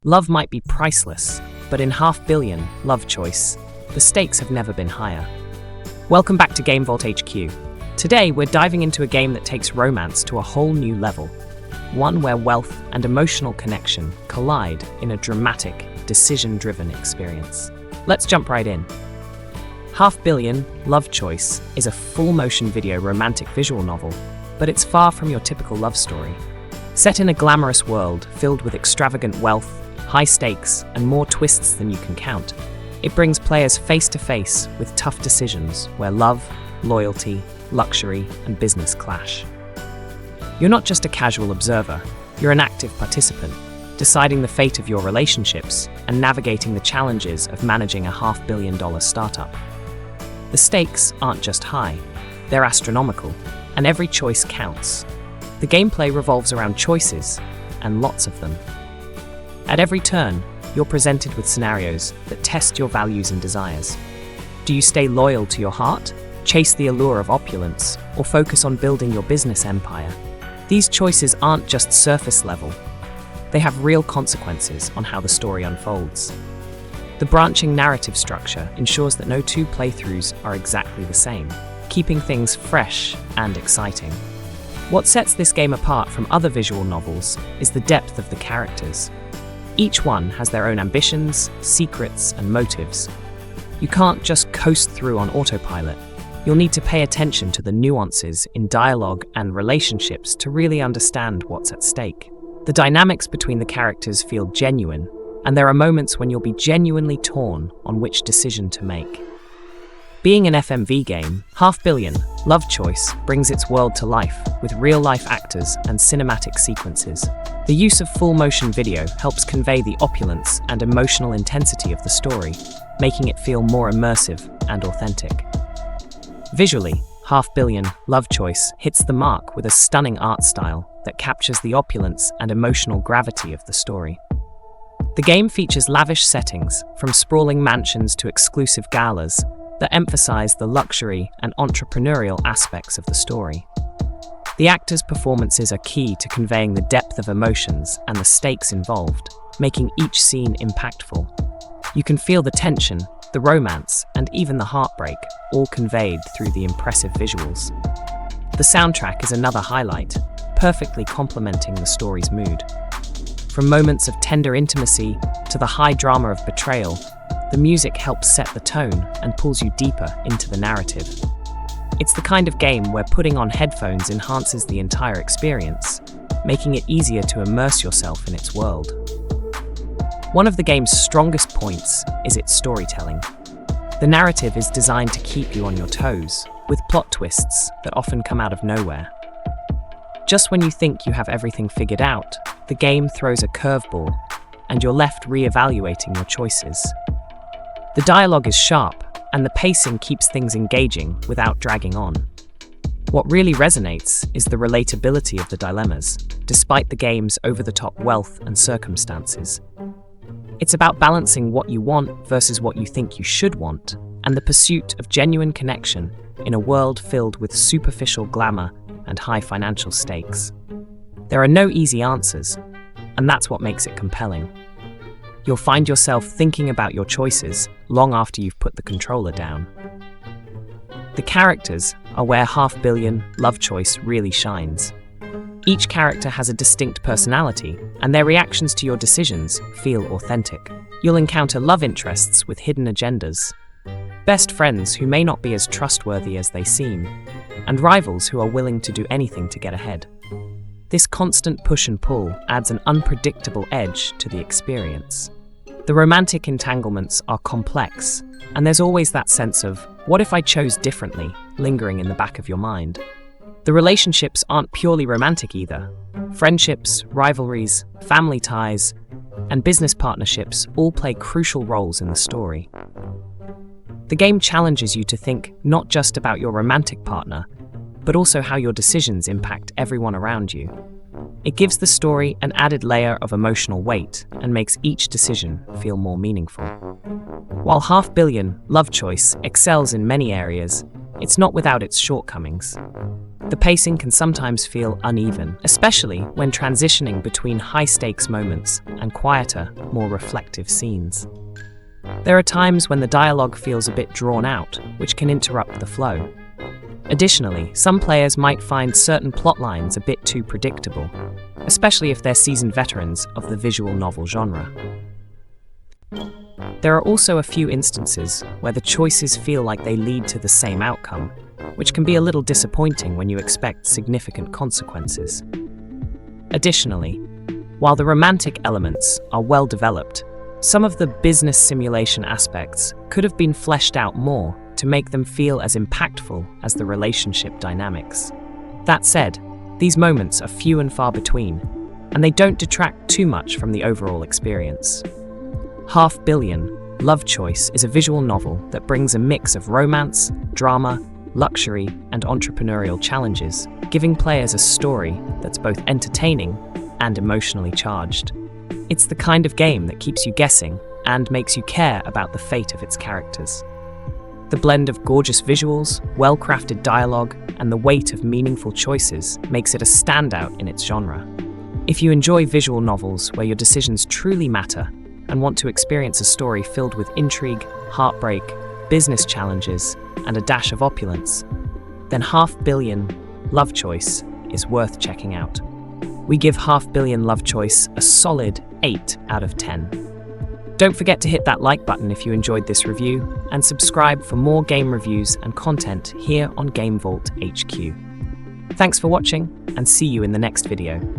Love might be priceless, but in 500 million love choice, the stakes have never been higher. Welcome back to GameVault HQ. Today, we're diving into a game that takes romance to a whole new level. One where wealth and emotional connection collide in a dramatic, decision-driven experience. Let's jump right in. 500 million Love Choice is a full-motion video romantic visual novel, but it's far from your typical love story. Set in a glamorous world filled with extravagant wealth, high stakes, and more twists than you can count, it brings players face-to-face with tough decisions where love, loyalty, luxury, and business clash. You're not just a casual observer, you're an active participant, deciding the fate of your relationships and navigating the challenges of managing a $500 million startup. The stakes aren't just high, they're astronomical, and every choice counts. The gameplay revolves around choices, and lots of them. At every turn, you're presented with scenarios that test your values and desires. Do you stay loyal to your heart, chase the allure of opulence, or focus on building your business empire? These choices aren't just surface level. They have real consequences on how the story unfolds. The branching narrative structure ensures that no two playthroughs are exactly the same, keeping things fresh and exciting. What sets this game apart from other visual novels is the depth of the characters. Each one has their own ambitions, secrets, and motives. You can't just coast through on autopilot. You'll need to pay attention to the nuances in dialogue and relationships to really understand what's at stake. The dynamics between the characters feel genuine, and there are moments when you'll be genuinely torn on which decision to make. Being an FMV game, 500 million Love Choice brings its world to life with real-life actors and cinematic sequences. The use of full-motion video helps convey the opulence and emotional intensity of the story, making it feel more immersive and authentic. Visually, 500 million Love Choice hits the mark with a stunning art style that captures the opulence and emotional gravity of the story. The game features lavish settings, from sprawling mansions to exclusive galas, that emphasize the luxury and entrepreneurial aspects of the story. The actors' performances are key to conveying the depth of emotions and the stakes involved, making each scene impactful. You can feel the tension, the romance, and even the heartbreak, all conveyed through the impressive visuals. The soundtrack is another highlight, perfectly complementing the story's mood. From moments of tender intimacy to the high drama of betrayal, the music helps set the tone and pulls you deeper into the narrative. It's the kind of game where putting on headphones enhances the entire experience, making it easier to immerse yourself in its world. One of the game's strongest points is its storytelling. The narrative is designed to keep you on your toes, with plot twists that often come out of nowhere. Just when you think you have everything figured out, the game throws a curveball, and you're left re-evaluating your choices. The dialogue is sharp, and the pacing keeps things engaging without dragging on. What really resonates is the relatability of the dilemmas, despite the game's over-the-top wealth and circumstances. It's about balancing what you want versus what you think you should want, and the pursuit of genuine connection in a world filled with superficial glamour and high financial stakes. There are no easy answers, and that's what makes it compelling. You'll find yourself thinking about your choices long after you've put the controller down. The characters are where 500 million Love Choice really shines. Each character has a distinct personality, and their reactions to your decisions feel authentic. You'll encounter love interests with hidden agendas, best friends who may not be as trustworthy as they seem, and rivals who are willing to do anything to get ahead. This constant push and pull adds an unpredictable edge to the experience. The romantic entanglements are complex, and there's always that sense of, what if I chose differently, lingering in the back of your mind. The relationships aren't purely romantic either. Friendships, rivalries, family ties, and business partnerships all play crucial roles in the story. The game challenges you to think not just about your romantic partner, but also how your decisions impact everyone around you. It gives the story an added layer of emotional weight and makes each decision feel more meaningful. While 500 million Love Choice excels in many areas, it's not without its shortcomings. The pacing can sometimes feel uneven, especially when transitioning between high-stakes moments and quieter, more reflective scenes. There are times when the dialogue feels a bit drawn out, which can interrupt the flow. Additionally, some players might find certain plot lines a bit too predictable, especially if they're seasoned veterans of the visual novel genre. There are also a few instances where the choices feel like they lead to the same outcome, which can be a little disappointing when you expect significant consequences. Additionally, while the romantic elements are well developed, some of the business simulation aspects could have been fleshed out more to make them feel as impactful as the relationship dynamics. That said, these moments are few and far between, and they don't detract too much from the overall experience. 500 Million Love Choice is a visual novel that brings a mix of romance, drama, luxury, and entrepreneurial challenges, giving players a story that's both entertaining and emotionally charged. It's the kind of game that keeps you guessing and makes you care about the fate of its characters. The blend of gorgeous visuals, well-crafted dialogue, and the weight of meaningful choices makes it a standout in its genre. If you enjoy visual novels where your decisions truly matter and want to experience a story filled with intrigue, heartbreak, business challenges, and a dash of opulence, then 500 Million Love Choice is worth checking out. We give 500 Million Love Choice a solid 8 out of 10. Don't forget to hit that like button if you enjoyed this review, and subscribe for more game reviews and content here on GameVault HQ. Thanks for watching, and see you in the next video.